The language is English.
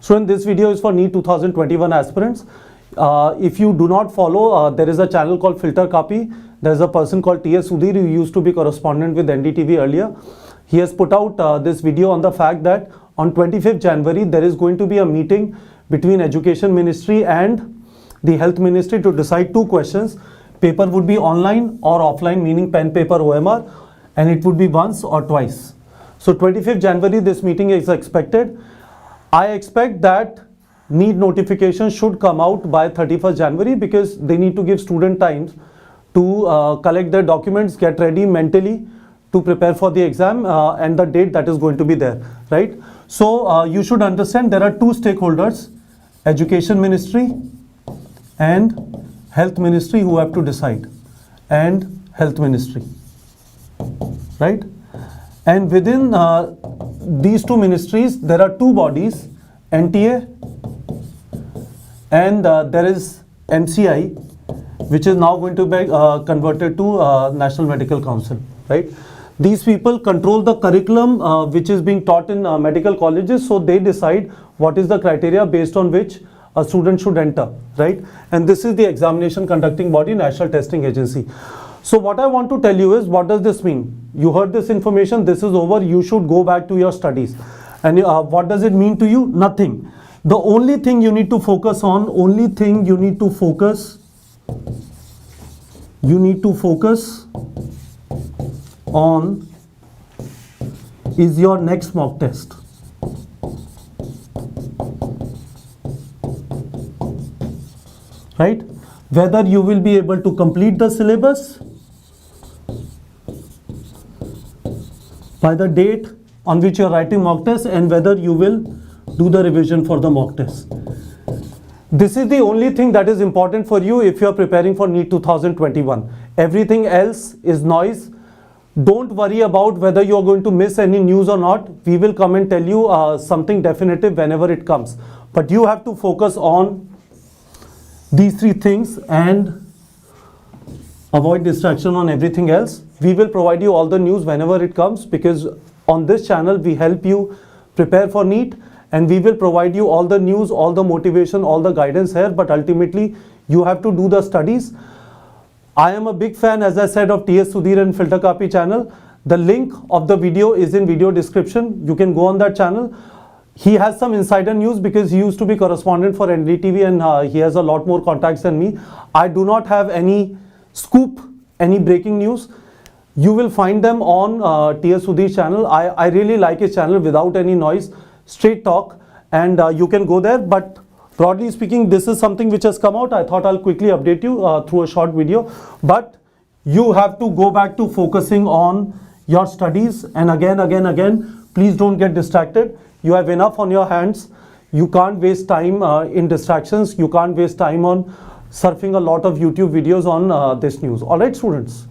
So in this video is for NEET 2021 aspirants. If you do not follow, there is a channel called Filter Copy. There's a person called T.S. Sudhir who used to be correspondent with NDTV earlier. He has put out this video on the fact that on 25th January there is going to be a meeting between Education Ministry and the Health Ministry to decide two questions. Paper would be online or offline, meaning pen, paper, OMR, and it would be once or twice. So 25th January this meeting is expected. I expect that NEET notification should come out by 31st January because they need to give student time to collect their documents, get ready mentally to prepare for the exam and the date that is going to be there, right? So you should understand there are two stakeholders, Education Ministry and Health Ministry, who have to decide, and Health Ministry, right? And within these two ministries there are two bodies, NTA and there is MCI, which is now going to be converted to National Medical Council, right? These people control the curriculum which is being taught in medical colleges, so they decide what is the criteria based on which a student should enter, right? And this is the examination conducting body, National Testing Agency. So what I want to tell you is, what does this mean? You heard this information, this is over, you should go back to your studies. And what does it mean to you? Nothing. The only thing you need to focus on, on is your next mock test. Right? Whether you will be able to complete the syllabus by the date on which you are writing mock test, and whether you will do the revision for the mock test. This is the only thing that is important for you if you are preparing for NEET 2021. Everything else is noise. Don't worry about whether you are going to miss any news or not. We will come and tell you something definitive whenever it comes. But you have to focus on these three things and avoid distraction on everything else. We will provide you all the news whenever it comes, because on this channel we help you prepare for NEET, and we will provide you all the news, all the motivation, all the guidance here, but ultimately you have to do the studies. I am a big fan, as I said, of T.S. Sudhir and Filter Copy channel. The link of the video is in video description. You can go on that channel. He has some insider news because he used to be correspondent for NDTV and he has a lot more contacts than me. I do not have any scoop, any breaking news. You will find them on T.S. Sudhir's channel. I really like his channel, without any noise, straight talk, and you can go there. But broadly speaking, this is something which has come out. I thought I'll quickly update you through a short video. But you have to go back to focusing on your studies, and again, please don't get distracted. You have enough on your hands. You can't waste time in distractions. You can't waste time on surfing a lot of YouTube videos on this news. All right, students.